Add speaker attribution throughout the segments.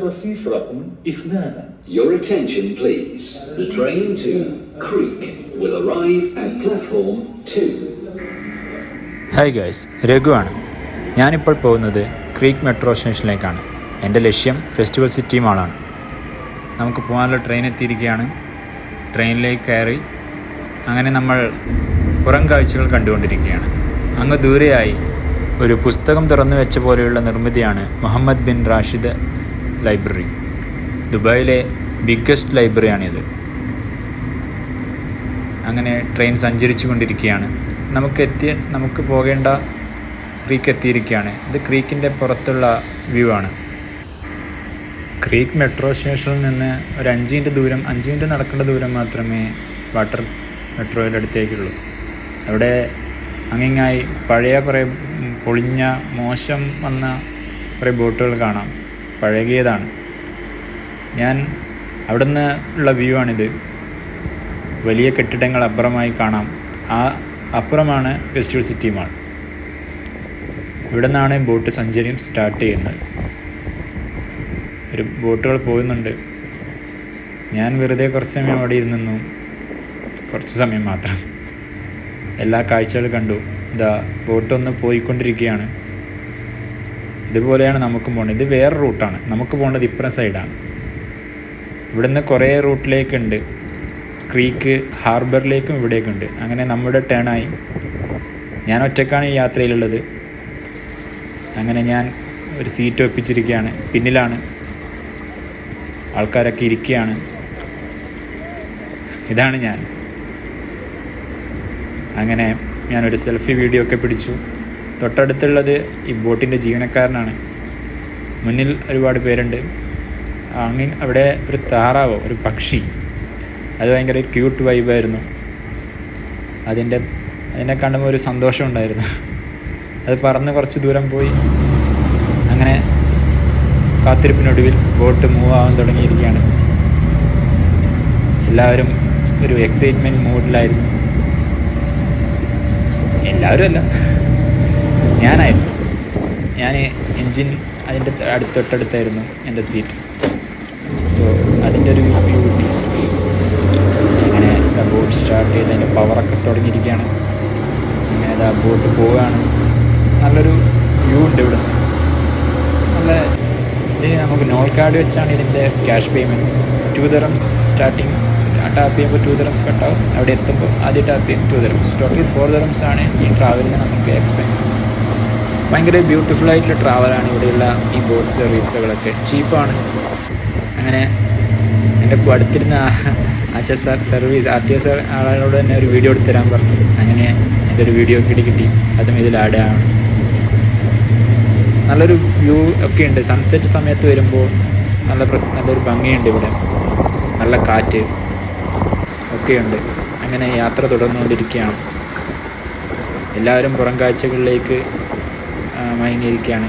Speaker 1: رصيف رقم 2.
Speaker 2: Your attention please. The train to Creek will arrive at platform 2.
Speaker 3: Hi guys, രഘുവാണ്. ഞാനിപ്പോൾ പോകുന്നത് creek metro സ്റ്റേഷനിലേക്കാണ്. എൻ്റെ ലക്ഷ്യം ഫെസ്റ്റിവൽ സിറ്റി മാളാണ്. നമുക്ക് പോകാനുള്ള ട്രെയിൻ എത്തിയിരിക്കുകയാണ്. ട്രെയിനിലേക്ക് കയറി അങ്ങനെ നമ്മൾ പുറം കാഴ്ചകൾ കണ്ടുകൊണ്ടിരിക്കുകയാണ്. അങ്ങ് ദൂരെയായി ഒരു പുസ്തകം തുറന്നു വെച്ച പോലെയുള്ള നിർമ്മിതിയാണ് മുഹമ്മദ് ബിൻ റാഷിദ് ലൈബ്രറി. ദുബായിലെ ബിഗ്ഗസ്റ്റ് ലൈബ്രറിയാണിത്. അങ്ങനെ ട്രെയിൻ സഞ്ചരിച്ചു കൊണ്ടിരിക്കുകയാണ്. നമുക്ക് പോകേണ്ട ക്രീക്ക് എത്തിയിരിക്കുകയാണ്. ഇത് ക്രീക്കിൻ്റെ പുറത്തുള്ള വ്യൂ ആണ്. ക്രീക്ക് മെട്രോ സ്റ്റേഷനിൽ നിന്ന് ഒരു 5 മിനിറ്റ് നടക്കേണ്ട ദൂരം മാത്രമേ വാട്ടർ മെട്രോയുടെ അടുത്തേക്കുള്ളൂ. അവിടെ അങ്ങിങ്ങായി പഴയ കുറേ പൊളിഞ്ഞ മോശം വന്ന കുറേ ബോട്ടുകൾ കാണാം. പഴകിയതാണ്. ഞാൻ അവിടെ നിന്ന് ഉള്ള വ്യൂ ആണിത്. വലിയ കെട്ടിടങ്ങൾ അപ്പുറമായി കാണാം. ആ അപ്പുറമാണ് ഫെസ്റ്റിവൽ സിറ്റി മാൾ. ഇവിടെ നിന്നാണ് ബോട്ട് സഞ്ചാരം സ്റ്റാർട്ട് ചെയ്യുന്നത്. ഒരു ബോട്ടുകൾ പോകുന്നുണ്ട്. ഞാൻ വെറുതെ കുറച്ച് സമയം അവിടെ ഇരുന്നു. കുറച്ച് സമയം മാത്രം. എല്ലാ കാഴ്ചകളും കണ്ടു. ഇതാ ബോട്ടൊന്ന് പോയിക്കൊണ്ടിരിക്കുകയാണ്. ഇതുപോലെയാണ് നമുക്കും പോകേണ്ടത്. ഇത് വേറെ റൂട്ടാണ്. നമുക്ക് പോകേണ്ടത് ഇപ്പുറം സൈഡാണ്. ഇവിടുന്ന് കുറേ റൂട്ടിലേക്കുണ്ട്. ക്രീക്ക് ഹാർബറിലേക്കും ഇവിടേക്കുണ്ട്. അങ്ങനെ നമ്മുടെ ടേണായി. ഞാൻ ഒറ്റക്കാണ് ഈ യാത്രയിലുള്ളത്. അങ്ങനെ ഞാൻ ഒരു സീറ്റ് ഒപ്പിച്ചിരിക്കുകയാണ്. പിന്നിലാണ് ആൾക്കാരൊക്കെ ഇരിക്കുകയാണ്. ഇതാണ് ഞാൻ. അങ്ങനെ ഞാനൊരു സെൽഫി വീഡിയോ ഒക്കെ പിടിച്ചു. തൊട്ടടുത്തുള്ളത് ഈ ബോട്ടിൻ്റെ ജീവനക്കാരനാണ്. മുന്നിൽ ഒരുപാട് പേരുണ്ട്. അവിടെ ഒരു താറാവോ, ഒരു പക്ഷി, അത് ഭയങ്കര ക്യൂട്ട് വൈബായിരുന്നു. അതിനെ കാണുമ്പോൾ ഒരു സന്തോഷം ഉണ്ടായിരുന്നു. അത് പറന്ന് കുറച്ച് ദൂരം പോയി. അങ്ങനെ കാത്തിരിപ്പിനൊടുവിൽ ബോട്ട് മൂവ് ആവാൻ തുടങ്ങിയിരിക്കുകയാണ്. എല്ലാവരും ഒരു എക്സൈറ്റ്മെൻറ്റ് മൂഡിലായിരുന്നു. എല്ലാവരും അല്ല, ഞാനായിരുന്നു. ഞാൻ എൻജിൻ അതിൻ്റെ തൊട്ടടുത്തായിരുന്നു എൻ്റെ സീറ്റ്. സോ അതിൻ്റെ ഒരു വ്യൂ കിട്ടി. അങ്ങനെ ബോട്ട് സ്റ്റാർട്ട് ചെയ്ത് അതിൻ്റെ പവറൊക്കെ തുടങ്ങിയിരിക്കുകയാണ്. അങ്ങനെ അത് ബോട്ട് പോവുകയാണ്. നല്ലൊരു വ്യൂ ഉണ്ട് ഇവിടെ. നല്ല ഇതിന് നമുക്ക് നോൾ കാർഡ് വെച്ചാണ് ഇതിൻ്റെ cash payments. 2 dirhams starting. Tap ചെയ്യുമ്പോൾ 2 dirhams കട്ടാവും. അവിടെ എത്തുമ്പോൾ ആദ്യം ടാപ്പ് ചെയ്യും 2 dirhams. ടോട്ടൽ 4 dirhams ആണ് ഈ ട്രാവലിന് നമുക്ക് എക്സ്പെൻസ്. ഭയങ്കര ബ്യൂട്ടിഫുൾ ആയിട്ടുള്ള ട്രാവലാണ് ഇവിടെയുള്ള ഈ ബോട്ട് സർവീസുകളൊക്കെ. ചീപ്പാണ്. അങ്ങനെ എൻ്റെ അടുത്തിരുന്ന സർവീസ് RTO ആളോട് തന്നെ ഒരു വീഡിയോ എടുത്ത് തരാൻ പറഞ്ഞു. അങ്ങനെ എൻ്റെ ഒരു വീഡിയോ കിട്ടി. അതും ഇതിൽ ആഡ് ആണ്. നല്ലൊരു വ്യൂ ഒക്കെ ഉണ്ട്. സൺസെറ്റ് സമയത്ത് വരുമ്പോൾ നല്ലൊരു ഭംഗിയുണ്ട് ഇവിടെ. നല്ല കാറ്റ് ഒക്കെയുണ്ട്. അങ്ങനെ യാത്ര തുടർന്നുകൊണ്ടിരിക്കുകയാണ്. എല്ലാവരും പുറം കാഴ്ചകളിലേക്ക് മയങ്ങിയിരിക്കുകയാണ്.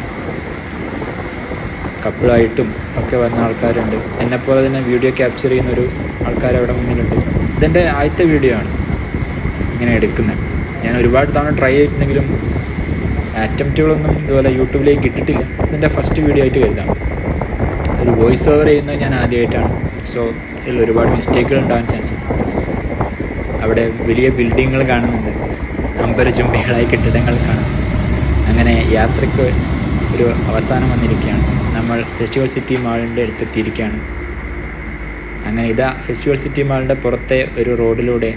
Speaker 3: കപ്പിളായിട്ടും ഒക്കെ വന്ന ആൾക്കാരുണ്ട്. എന്നെപ്പോലെ തന്നെ വീഡിയോ ക്യാപ്ചർ ചെയ്യുന്നൊരു ആൾക്കാർ അവിടെ മുന്നിലുണ്ട്. ഇതെൻ്റെ ആദ്യത്തെ വീഡിയോ ആണ് ഇങ്ങനെ എടുക്കുന്നത്. ഞാൻ ഒരുപാട് തവണ ട്രൈ ചെയ്തിട്ടുണ്ടെങ്കിലും അറ്റംപ്റ്റുകളൊന്നും ഇതുപോലെ യൂട്യൂബിലേക്ക് ഇട്ടിട്ടില്ല. ഇതിൻ്റെ ഫസ്റ്റ് വീഡിയോ ആയിട്ട് കരുതാം. ഒരു വോയിസ് ഓവർ ചെയ്യുന്നത് ഞാൻ ആദ്യമായിട്ടാണ്. സോ ഇതിൽ ഒരുപാട് മിസ്റ്റേക്കുകൾ ഉണ്ടാകാൻ ചാൻസ് ഉണ്ട്. അവിടെ വലിയ ബിൽഡിങ്ങുകൾ കാണുന്നുണ്ട്. അമ്പരചുംബികളായ കെട്ടിടങ്ങൾ കാണും. അങ്ങനെ യാത്രയ്ക്ക് ഒരു അവസാനം വന്നിരിക്കുകയാണ്. നമ്മൾ ഫെസ്റ്റിവൽ സിറ്റി മാളിൻ്റെ അടുത്തെത്തിയിരിക്കുകയാണ്. അങ്ങനെ ഇതാ ഫെസ്റ്റിവൽ സിറ്റി മാളിൻ്റെ പുറത്തെ ഒരു റോഡിലൂടെ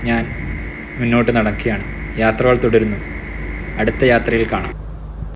Speaker 3: ഞാൻ മുന്നോട്ട് നടക്കുകയാണ്. യാത്രകൾ തുടരുന്നു. അടുത്ത യാത്രയിൽ കാണാം.